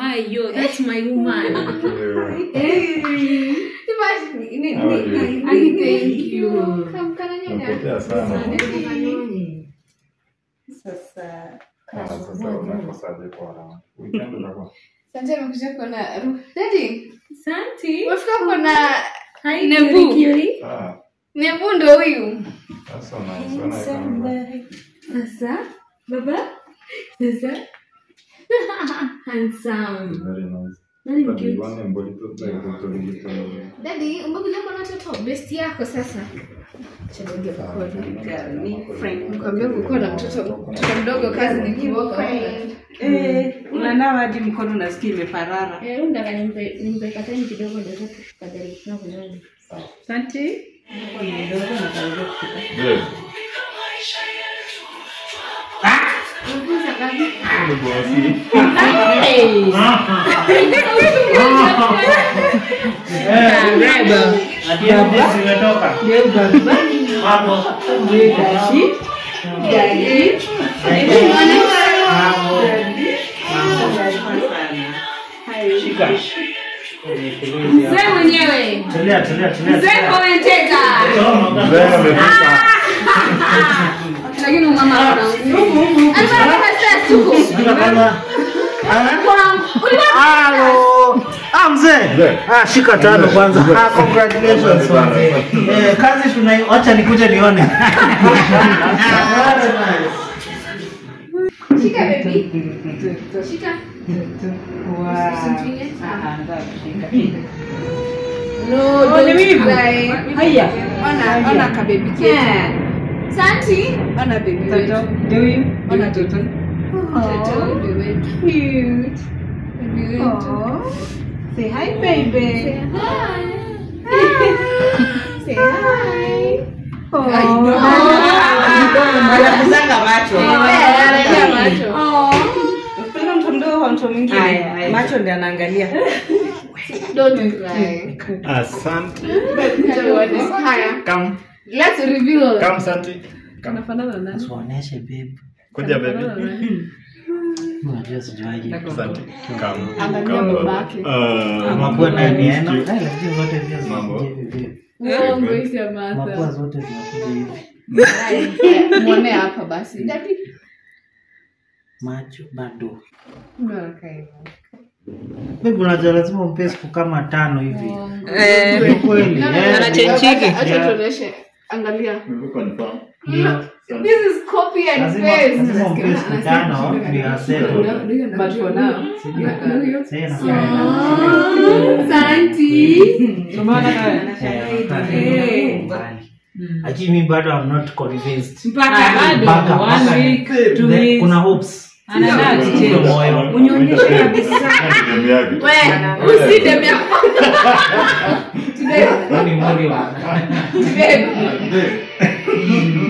Mayo, that's my woman. Thank you. Napotea sana. Sasa unakosaje kwa weekend unakuwa? Sante amekuja kuona Daddy. Santi. Wafika kuna Nebu. Nebu ndo huyu. Sasa unaona Sasa baba. Sasa handsome. very nice. Nani cute? Daddy, umekuja kuona mtoto best yako sasa. Chadenge ni friend. Mkwambia uko na mtoto mdogo kazi ni kiboka. Unanawa hadi mkono nasikia imeparara. Unataka nimpe katani kidogo ndio tukadhalika kunani. Asante. Ndio na kaanza kushika. Yes. Unataka kazi? Reba. Adia basi umetoka. Ndio baba. Hapo. Ndio dashi. Daddy. Shika. Mzee mwenyewe. Tulia. Mzee commentator. Mzee amefika. Lakini mama anaongea. Alikuwa sasa tuko. Shika kwanza. Halo. Mzee. Shika tano kwanza. Congratulations mzee. Kazi acha nikuje nione. Shika baby. Shika. No, don't cry. Haya. Ona ka baby cake. Santi, ona baby. Toto. Ndio. Ona toto. Toto, baby. Cute. Say hi baby. Say hi. Say hi. Anakusanga macho. Anaangalia macho. Upenda mtu mdogo mtu mwingine. Macho ndiye anaangalia. Don't cry. Asante. Haya. Come. Let's reveal. Come Santi. Kanafanana na nani? Tuoneshe babe. Kuja baby. Unajua sijuaje. Asante. Come. Angalia babake. Makuwa na nieno. Lakini zote pia Mambo. Mungu isi Makuwa amasa. zote zinakuja hivi. Muone hapa basi. Daddy. Macho bado. Okay. Babe unajua lazima umpe siku kama 5 hivi. Eh. Kweli. Anachenchiki. Acha tuoneshe. Angalia. Confirm. This is copy and Lazima paste. umpe siku 5 ndio aseme. But for now. Santi. Actually mimi bado I'm not convinced. Mpaka 1 week, 2 weeks. Kuna hopes. Anataka Moyo. Unyonyeshe kabisa. Wewe usidemea. Ni moyo.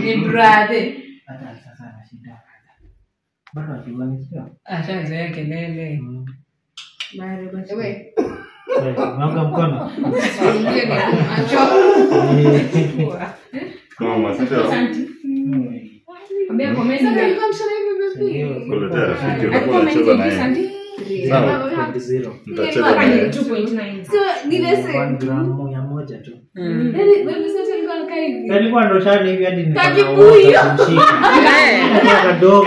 Ni brother. Hata sasa anashinda. Bado atuani sio? Ashazoea kelele. Wewe. Mwanga mkono. Ndio ni acho. Kama sasa. Santi. Ambia comment. Sasa nilikuwa mshana hivi baby. Kuletea rafiki unakuwa unacheza naye. Santi. Sawa. 0. Mtacheza naye. 2.9. So nilese. 1 gramu ya moja tu. Yaani baby sasa nilikuwa nakaa hivi. Alikuwa ndo shani hivi hadi Kakikuyu. Kadogo.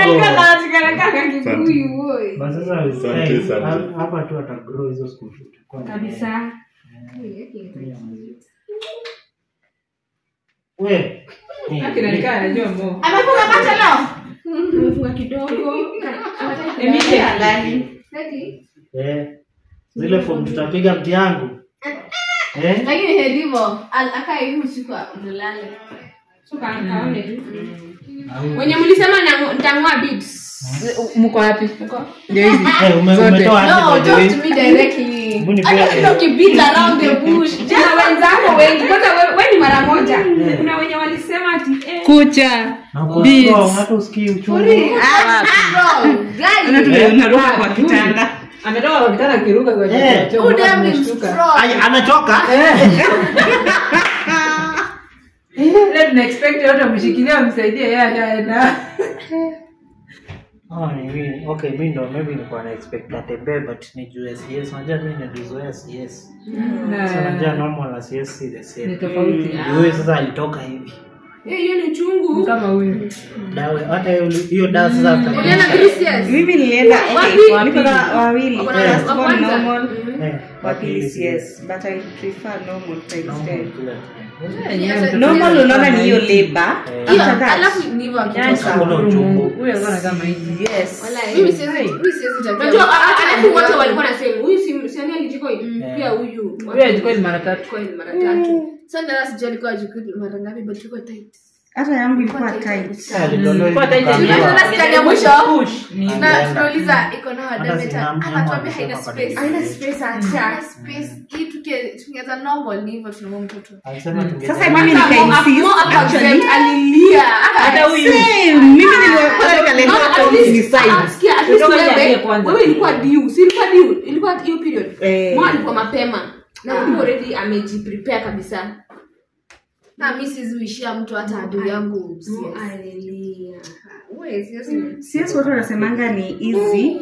Kaka kikuyu wewe. Basi sasa Asante sana. hapa tu atagrow hizo school shoot. Kabisa. Wewe. Akinakaa anajua mo. Anafunga macho leo. Umefunga kidogo. Emile ndani. Daddy. Zile form tutapiga mti yangu. Lakini hedivo akaa hivi usiku mlale. Suka kaone tu. Wenye mlisema nitangua beads. Mko wapi? Ndio hizi. Umetoa No, talk to me directly. Mbuni Hata pia. kila ukipita around the bush. Jana wenzako wengi. Kwanza wewe ni mara moja. Kuna wenye walisema ati Kucha. Beats. Hata usikii uchungu. Bro, guys. Unaruka kwa kitanda. Ametoka kwa kitanda kiruka kwa choo. Who damn is strong? Anachoka. Ile tuna expect yote mshikilia msaidie yeye ajaenda. Mimi okay, mimi ndo maybe nilikuwa na expect atembee but ni juu CS. Unajua mimi nilizoea CS. So unajua normal na CS si the same. Ni tofauti. Yeye sasa alitoka hivi. Hiyo ni chungu Kama huyu. Dawa hata hiyo dawa sasa Ulienda Christians? Mimi nilienda niko na wawili. First one kwanza. normal. Wa pili CS, but I prefer normal instead. Normal unaona ni hiyo labor. After that. Alafu ni hivyo akitoka. kuna uchungu. Huyu alikuwa kama hivi. Yes. Mimi siwezi tabia. unajua alafu wote walikuwa nasema huyu si ani alijikoi pia huyu Huyu alijikoi mara 3. mara 3 Sasa ndio sijui alikuwa ajikoi mara ngapi but ilikuwa tight. Hata yangu ilikuwa tight. Kwa tight. Tunaona sikani ya mwisho. Ni Na tunauliza iko na diameter. Hata Anatuambia haina space. haina space Haina space. Hii tungeza normal ni hivyo tunamwona mtoto. Sasa mimi nikainsist alilia hata huyu. mimi niliwapata kalenda ni size. sikia at least wewe ilikuwa due si ilikuwa hiyo period mwa alikuwa mapema na alikuwa already amejiprepare kabisa. Na mimi sizuishia mtu hata adui yangu. Alilia CS watu wanasemanga ni easy.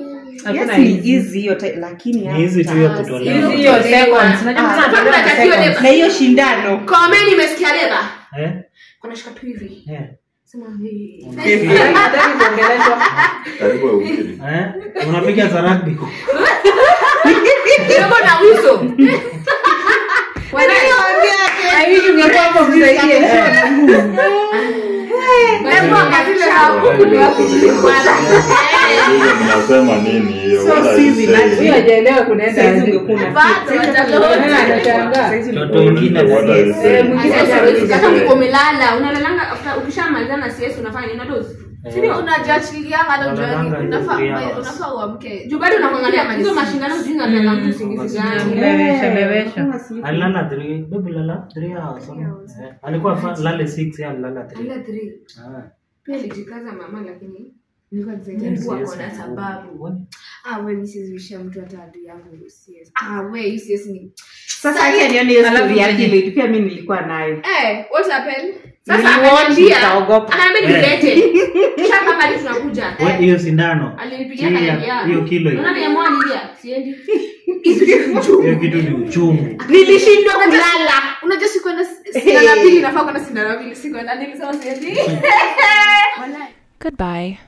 Hakuna Yes, ni easy hiyo lakini ni hizi tu ya kutolewa. Hiyo seconds. Unajua na hiyo shindano. comment nimesikia leba kuna shika tu hivi sema Karibu uhubiri. Unapiga za rugby. ndio na wizo hivi ungekuwa hapo kusaidia. Mnasema nini hiyo? Huyu hajaelewa kunaenda. Saizi ungekuwa Toto wengine hata ukimelala unalalanga after ukishamaliza na CS unafanya nini dozi Sio unajiachilia hata unafaa uamke. juu bado unaangalia hizo mashindano sijui na ndio mtu usingizi gani Bebesha. alilala 3 baby lala 3 hours. Alikuwa lale 6 ya lala 3. ila 3 pia alijikaza mama lakini nilikuwa excited kwa na sababu Wewe msizuisha mtu hata adui yangu CS. Wewe CS ni sasa hiyo nione hiyo story yake ile pia mimi nilikuwa nayo. what happened? sasa ananiambia nilete kisha kama ali tunakuja wewe hiyo sindano alinipigia kaya hiyo kilo hiyo. unaona yeye alilia siendi Hiyo kitu ni uchungu. nilishindwa kulala Unajua sikwenda sindano 2 nafaa kwenda sindano 2 sikwenda nilisema siendi. Goodbye.